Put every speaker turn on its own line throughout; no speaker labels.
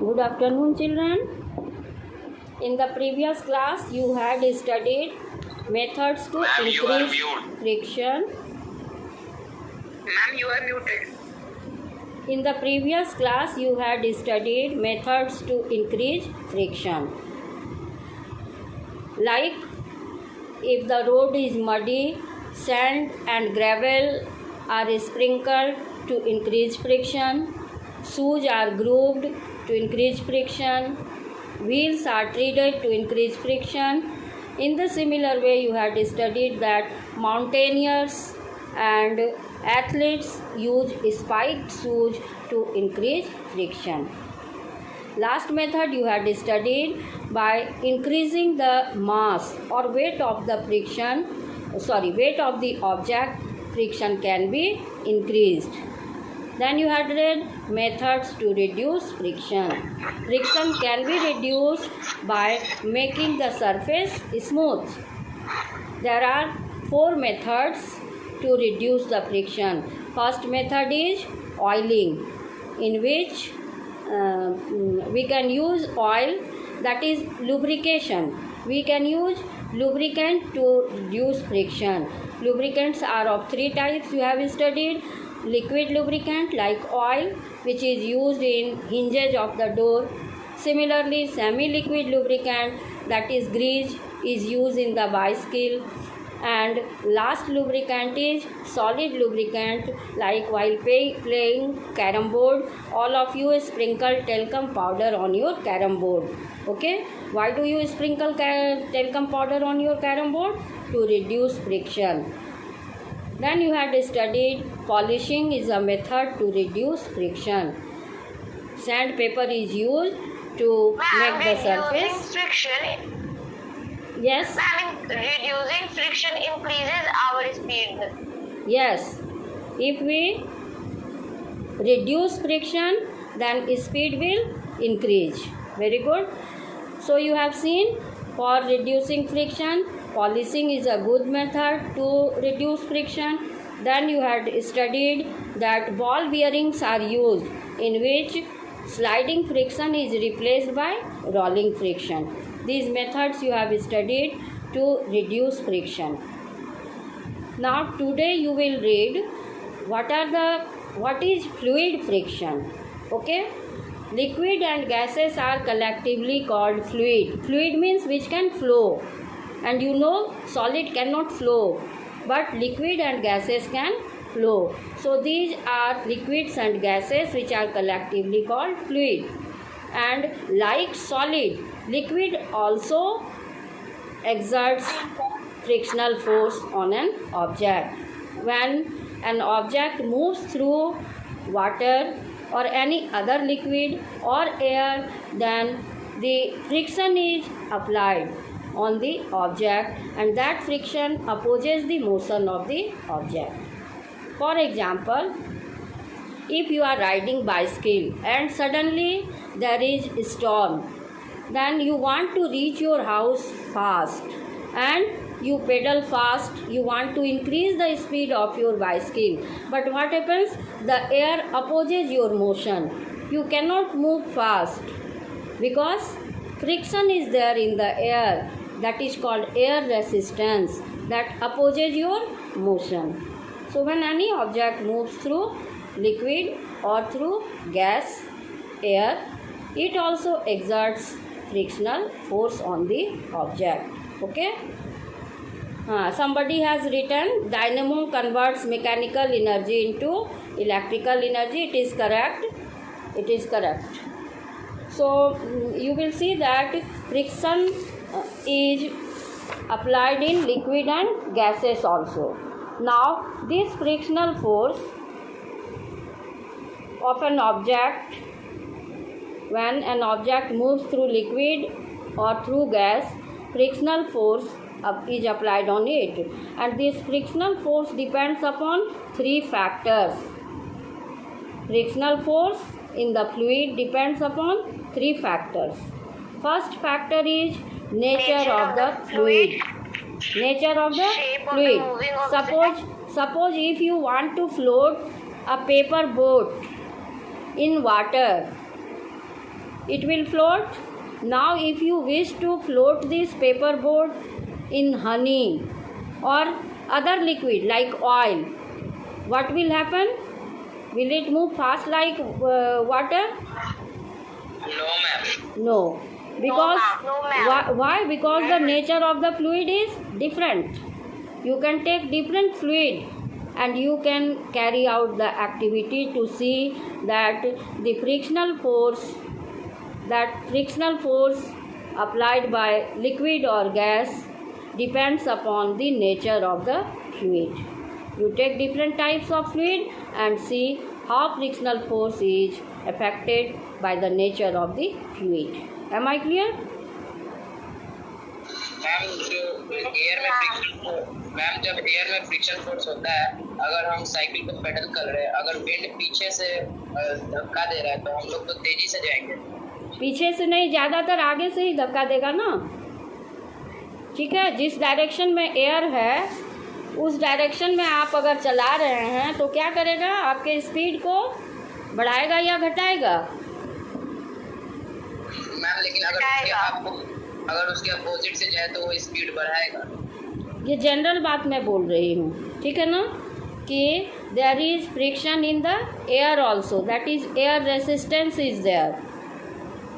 Good afternoon, children. In the previous class, you had studied methods to
Ma'am, you are
increase
mute.
friction.
Ma'am, you are muted.
In the previous class, you had studied methods to increase friction. Like if the road is muddy, sand and gravel are sprinkled to increase friction. Shoes are grooved to increase friction. Wheels are treated to increase friction. In the similar way, you had studied that mountaineers and athletes use spiked shoes to increase friction. Last method you had studied by increasing the mass or weight of the weight of the object, friction can be increased. Then you had read methods to reduce friction. Friction can be reduced by making the surface smooth. There are 4 methods to reduce the friction. First method is oiling, in which we can use oil, that is lubrication. We can use lubricant to reduce friction. Lubricants are of 3 types you have studied. Liquid lubricant like oil, which is used in hinges of the door. Similarly, semi-liquid lubricant, that is grease, is used in the bicycle. And last lubricant is solid lubricant, like while playing carom board, all of you sprinkle talcum powder on your carom board. Okay, why do you sprinkle talcum powder on your carom board? To reduce friction. Then you had studied polishing is a method to reduce friction. Sandpaper is used to make the surface.
Friction.
Yes.
Reducing friction increases our speed.
Yes. If we reduce friction, then speed will increase. Very good. So you have seen, for reducing friction, polishing is a good method to reduce friction. Then you had studied that ball bearings are used, in which sliding friction is replaced by rolling friction. These methods you have studied to reduce friction. Now today you will read what is fluid friction. Okay? Liquid and gases are collectively called fluid. Fluid means which can flow. And you know solid cannot flow, but liquid and gases can flow. So these are liquids and gases which are collectively called fluid. And like solid, liquid also exerts frictional force on an object. When an object moves through water or any other liquid or air, then the friction is applied on the object, and that friction opposes the motion of the object. For example, if you are riding bicycle and suddenly there is a storm, then you want to reach your house fast and you pedal fast, you want to increase the speed of your bicycle, but what happens? The air opposes your motion. You cannot move fast because friction is there in the air. That is called air resistance, that opposes your motion. So when any object moves through liquid or through gas, air, it also exerts frictional force on the object. Okay? Somebody has written dynamo converts mechanical energy into electrical energy. It is correct. It is correct. So you will see that friction is applied in liquid and gases also. Now this frictional force of an object, when an object moves through liquid or through gas, frictional force is applied on it, and this frictional force depends upon 3 factors. Frictional force in the fluid depends upon 3 factors. First factor is nature of the fluid. Nature of the fluid. Suppose if you want to float a paper boat in water, it will float. Now if you wish to float this paper board in honey or other liquid like oil, what will happen? Will it move fast like water?
No, ma'am.
No. Because
No, ma'am.
why? Because the nature of the fluid is different. You can take different fluid and you can carry out the activity to see that the frictional force applied by liquid or gas depends upon the nature of the fluid. You take different types of fluid and see how frictional force is affected by the nature of the fluid. Am I clear?
Ma'am जो air में friction ma'am जब air में friction force होता है, अगर हम cycle को pedal कर रहे हैं, अगर विंड पीछे से धक्का दे रहा है तो हम लोग तो तेजी से जाएंगे।
पीछे से नहीं, ज़्यादातर आगे से ही धक्का देगा ना। ठीक है, जिस डायरेक्शन में एयर है उस डायरेक्शन में आप अगर चला रहे हैं तो क्या करेगा? आपके स्पीड को बढ़ाएगा या घटाएगा?
मैम लेकिन अगर उसके अपोजिट से जाए तो वो स्पीड बढ़ाएगा।
ये जनरल बात मैं बोल रही हूँ, ठीक है ना, कि there is friction in the air also, that is air resistance is there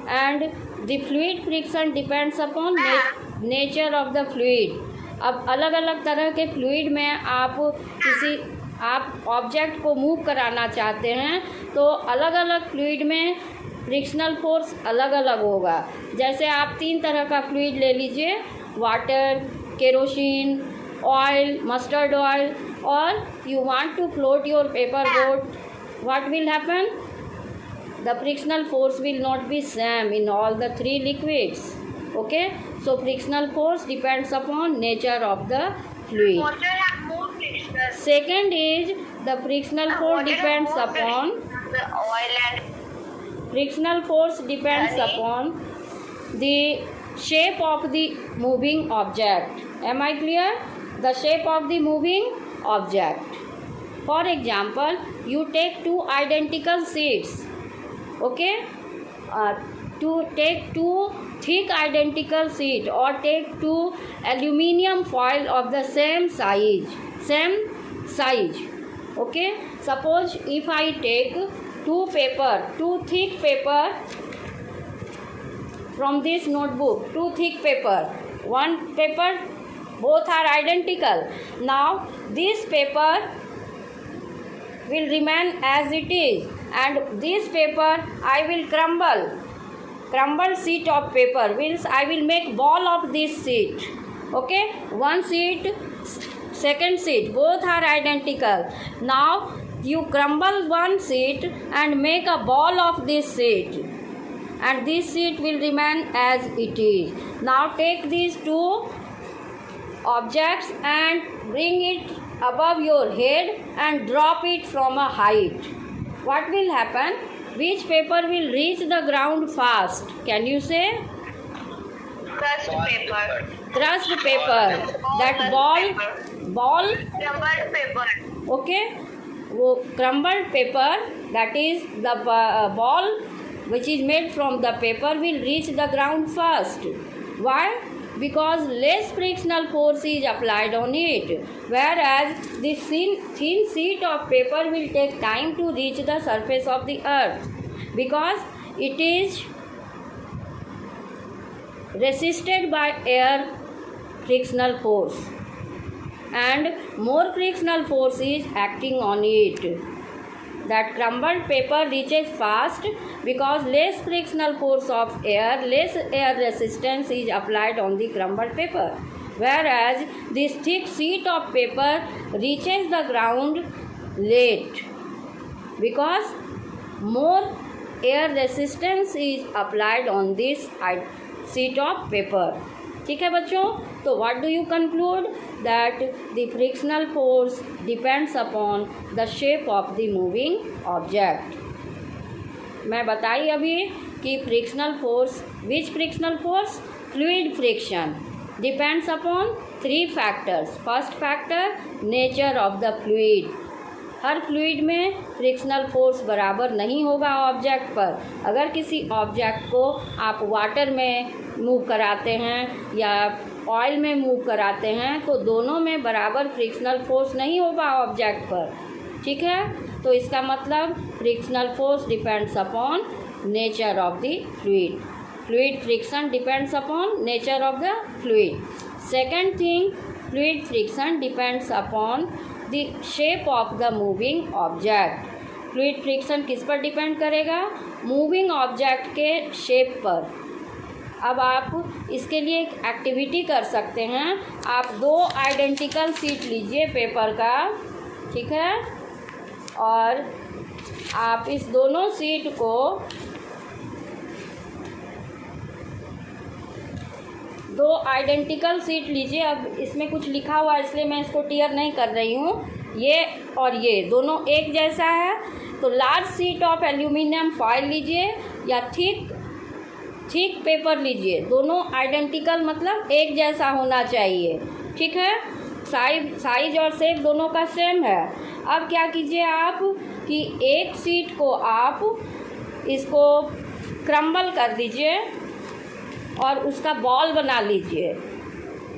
and the fluid friction depends upon nature of the fluid. अब अलग अलग तरह के फ्लूइड में आप ऑब्जेक्ट को मूव कराना चाहते हैं तो अलग अलग फ्लूइड में फ्रिक्शनल फोर्स अलग अलग होगा। जैसे आप 3 तरह का फ्लूइड ले लीजिए, water, kerosene, oil, mustard oil, और you want to float your paper boat, what will happen? The frictional force will not be same in all the 3 liquids. Okay, so frictional force depends upon nature of the fluid.
Water have more friction.
Second is the frictional force depends upon
the oil and
frictional force depends upon the shape of the moving object. Am I clear? The shape of the moving object. For example, you take 2 identical sheets. Okay, to take 2 thick identical sheet or take 2 aluminium foil of the same size. Okay, suppose if I take 2 thick paper from this notebook, 2 thick paper, one paper, both are identical. Now this paper will remain as it is and this paper I will crumble sheet of paper, means I will make ball of this sheet. Okay, one sheet, second sheet, both are identical. Now you crumble one sheet and make a ball of this sheet and this sheet will remain as it is. Now take these 2 objects and bring it above your head and drop it from a height. What will happen? Which paper will reach the ground fast? Can you say?
crushed paper.
Crushed paper. That ball.
Crumbled paper.
Okay, वो crumbled paper, that is the ball which is made from the paper will reach the ground first. Why? Because less frictional force is applied on it, whereas this thin sheet of paper will take time to reach the surface of the earth because it is resisted by air frictional force and more frictional force is acting on it. That crumbled paper reaches fast because less frictional force of air, less air resistance is applied on the crumbled paper, whereas this thick sheet of paper reaches the ground late because more air resistance is applied on this sheet of paper. ठीक है बच्चों, तो what do you conclude? That the frictional force depends upon the shape of the moving object. मैं बताई अभी कि frictional force, which frictional force? Fluid friction depends upon 3 factors. First factor, nature of the fluid. Her fluid में frictional force बराबर नहीं होगा object पर। अगर किसी ऑब्जेक्ट को आप वाटर में मूव कराते हैं या ऑयल में मूव कराते हैं तो दोनों में बराबर फ्रिक्शनल फोर्स नहीं होगा ऑब्जेक्ट पर, ठीक है। तो इसका मतलब frictional force depends upon nature of the fluid. Fluid friction depends upon nature of the fluid. Second thing, fluid friction depends upon the shape of the moving object. Fluid friction किस पर depend करेगा? Moving object के shape पर। अब आप इसके लिए एक एक्टिविटी कर सकते हैं। आप 2 आइडेंटिकल शीट लीजिए पेपर का, ठीक है, और आप इस दोनों शीट को 2 आइडेंटिकल शीट लीजिए। अब इसमें कुछ लिखा हुआ है इसलिए मैं इसको टियर नहीं कर रही हूँ। ये और ये दोनों एक जैसा है, तो large sheet of aluminium foil लीजिए या थिक पेपर लीजिए। दोनों आइडेंटिकल मतलब एक जैसा होना चाहिए, ठीक है। साइज और शेप दोनों का सेम है। अब क्या कीजिए आप कि एक शीट को आप इसको क्रम्बल कर दीजिए और उसका बॉल बना लीजिए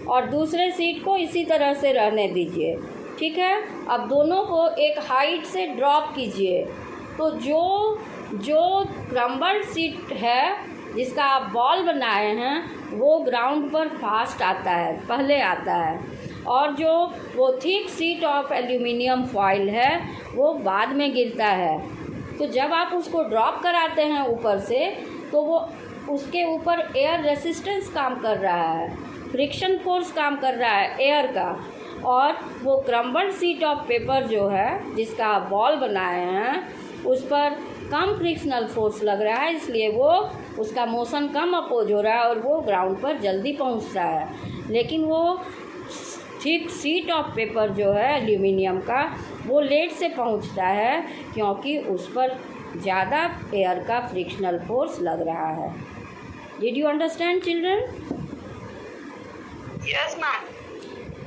और दूसरे शीट को इसी तरह से रहने दीजिए, ठीक है। अब दोनों को एक हाइट से ड्रॉप कीजिए, तो जो क्रम्बल्ड शीट है जिसका आप बॉल बनाए हैं वो ग्राउंड पर फास्ट आता है, पहले आता है, और जो वो thick sheet of aluminium foil है वो बाद में गिरता है। तो जब आप उसको ड्रॉप कराते हैं ऊपर से तो वो उसके ऊपर एयर रेसिस्टेंस काम कर रहा है, फ्रिक्शन फोर्स काम कर रहा है एयर का, और वो क्रम्बल्ड शीट ऑफ पेपर जो है जिसका आप बॉल बनाए हैं उस पर कम फ्रिक्शनल फोर्स लग रहा है, इसलिए वो उसका मोशन कम अपोज हो रहा है और वो ग्राउंड पर जल्दी पहुंच रहा है। लेकिन वो थिक शीट ऑफ पेपर जो है एल्यूमिनियम का वो लेट से पहुंचता है क्योंकि उस पर ज़्यादा एयर का फ्रिक्शनल फोर्स लग रहा है। Did you understand children?
Yes, ma'am.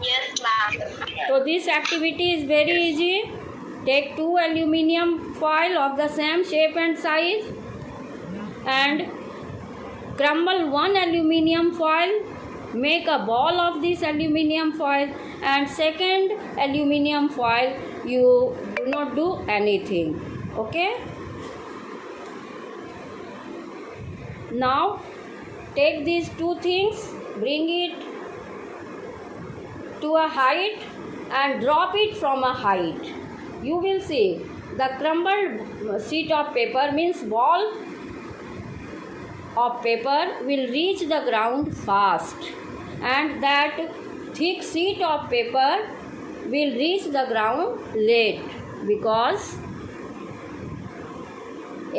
Yes, ma'am.
So this activity is very easy. Take 2 aluminium foil of the same shape and size and crumble 1 aluminium foil. Make a ball of this aluminium foil, and second aluminium foil you do not do anything. Okay. Now take these 2 things, bring it to a height and drop it from a height. You will see the crumbled sheet of paper means ball of paper will reach the ground fast, and that thick sheet of paper will reach the ground late because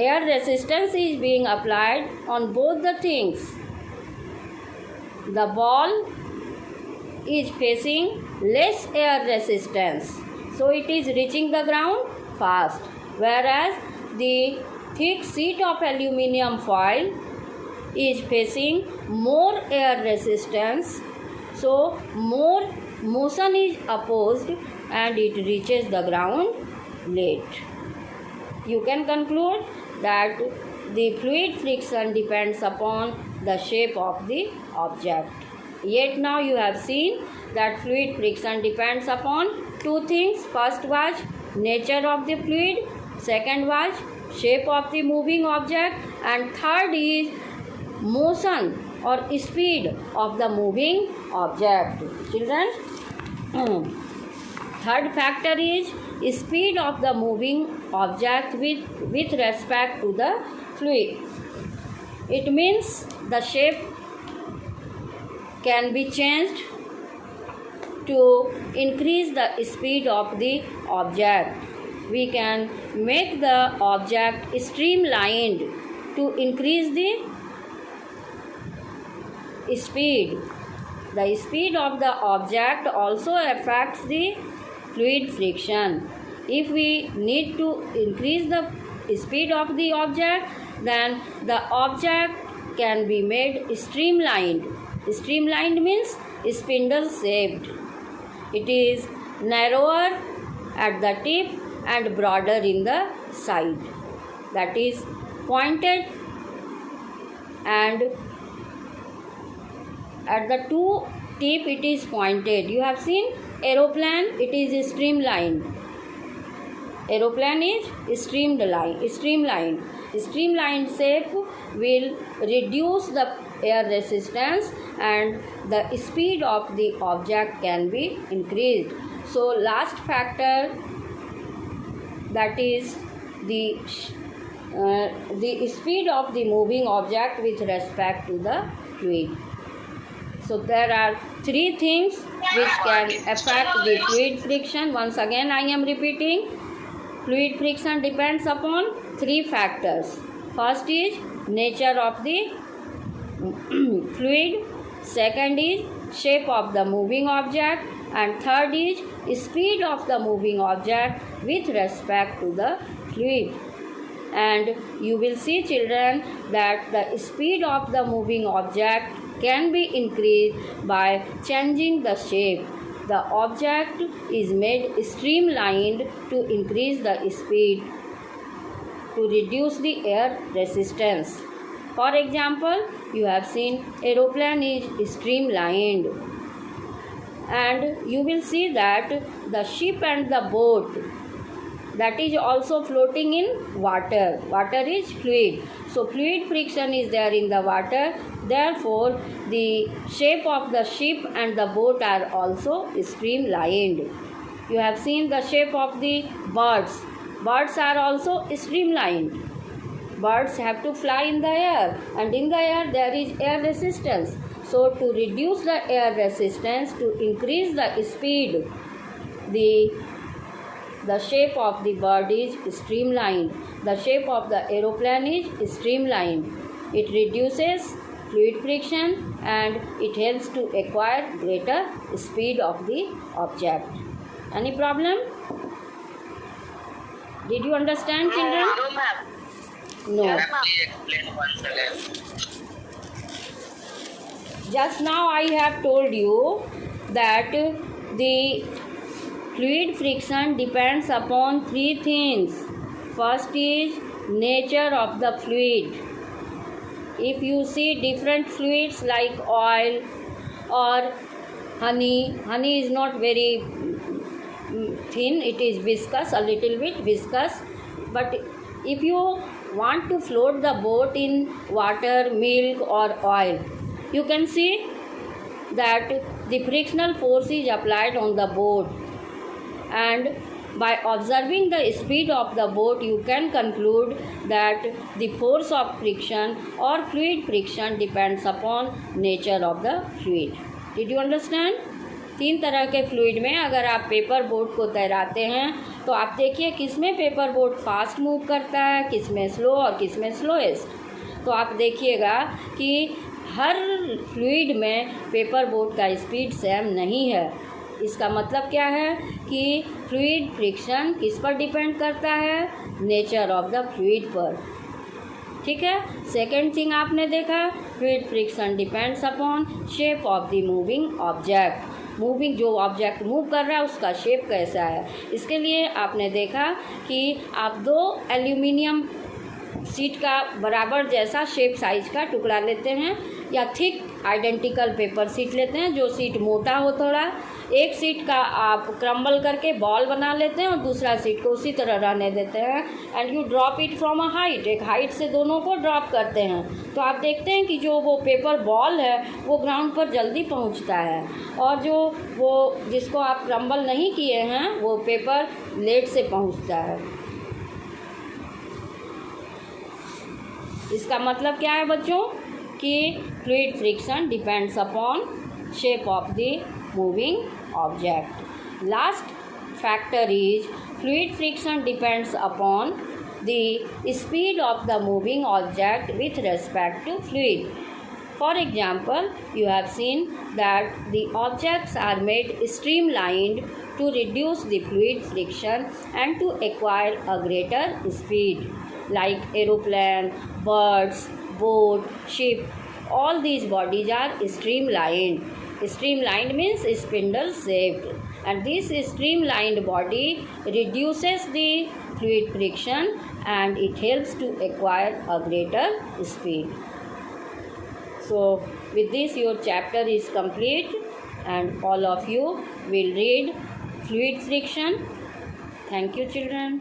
air resistance is being applied on both the things. The ball is facing less air resistance, so it is reaching the ground fast, whereas the thick sheet of aluminium foil is facing more air resistance, so more motion is opposed and it reaches the ground late. You can conclude that the fluid friction depends upon the shape of the object. Yet now you have seen that fluid friction depends upon 2 things. First was nature of the fluid, second was shape of the moving object, and third is motion or speed of the moving object. Children, third factor is speed of the moving object with respect to the fluid. It means the shape can be changed to increase the speed of the object. We can make the object streamlined to increase the speed. The speed of the object also affects the fluid friction. If we need to increase the speed of the object, then the object can be made streamlined. Streamlined means spindle shaped. It is narrower at the tip and broader in the side. That is pointed, and at the two tip it is pointed. You have seen aeroplane, it is streamlined. Aeroplane is streamlined. Streamlined shape will reduce the air resistance and the speed of the object can be increased. So last factor, that is the speed of the moving object with respect to the fluid. So there are three things which can affect the fluid friction. Once again I am repeating, fluid friction depends upon three factors. First is nature of the fluid, second is shape of the moving object, and third is speed of the moving object with respect to the fluid. And you will see, children, that the speed of the moving object can be increased by changing the shape. The object is made streamlined to increase the speed to reduce the air resistance. For example, you have seen aeroplane is streamlined, and you will see that the ship and the boat, that is also floating in water. Water is fluid. So fluid friction is there in the water. Therefore, the shape of the ship and the boat are also streamlined. You have seen the shape of the birds. Birds are also streamlined. Birds have to fly in the air, and in the air there is air resistance. So to reduce the air resistance, to increase the speed, the shape of the bird is streamlined. The shape of the aeroplane is streamlined. It reduces fluid friction and it helps to acquire greater speed of the object. Any problem? Did you understand, children?
No, ma'am.
No.
Yes, ma'am.
Please explain once again.
Just now I have told you that the fluid friction depends upon three things. First is nature of the fluid. If you see different fluids like oil or honey is not very thin, it is viscous, a little bit viscous. But if you want to float the boat in water, milk or oil, you can see that the frictional force is applied on the boat, and by observing the speed of the boat you can conclude that the force of friction or fluid friction depends upon nature of the fluid. Did you understand? तीन तरह के fluid में अगर आप paper boat को तैराते हैं तो आप देखिए किस में पेपर बोट फास्ट मूव करता है, किस में स्लो और किस में स्लोएस्ट. तो आप देखिएगा कि हर फ्लूइड में पेपर बोट का स्पीड सेम नहीं है. इसका मतलब क्या है कि फ्लूइड फ्रिक्शन किस पर डिपेंड करता है? नेचर ऑफ द फ्लूइड पर. ठीक है. सेकेंड थिंग आपने देखा, fluid friction depends upon shape of the moving object. Moving जो ऑब्जेक्ट मूव कर रहा है उसका शेप कैसा है. इसके लिए आपने देखा कि आप दो एल्यूमिनियम शीट का बराबर जैसा शेप साइज का टुकड़ा लेते हैं या थिक आइडेंटिकल पेपर शीट लेते हैं. जो शीट मोटा हो थोड़ा, एक शीट का आप क्रम्बल करके बॉल बना लेते हैं और दूसरा शीट को उसी तरह रहने देते हैं. And you drop it from a height. एक हाइट से दोनों को ड्रॉप करते हैं तो आप देखते हैं कि जो वो पेपर बॉल है वो ग्राउंड पर जल्दी पहुंचता है, और जो वो जिसको आप क्रम्बल नहीं किए हैं वो पेपर लेट से पहुंचता है. इसका मतलब क्या है बच्चों कि fluid friction depends upon shape of the moving object. Last factor is fluid friction depends upon the speed of the moving object with respect to fluid. For example, you have seen that the objects are made streamlined to reduce the fluid friction and to acquire a greater speed, like aeroplane, birds, boat, ship. All these bodies are streamlined. Streamlined means spindle shaped. and this streamlined body reduces the fluid friction and it helps to acquire a greater speed. So with this your chapter is complete and all of you will read fluid friction. Thank you children.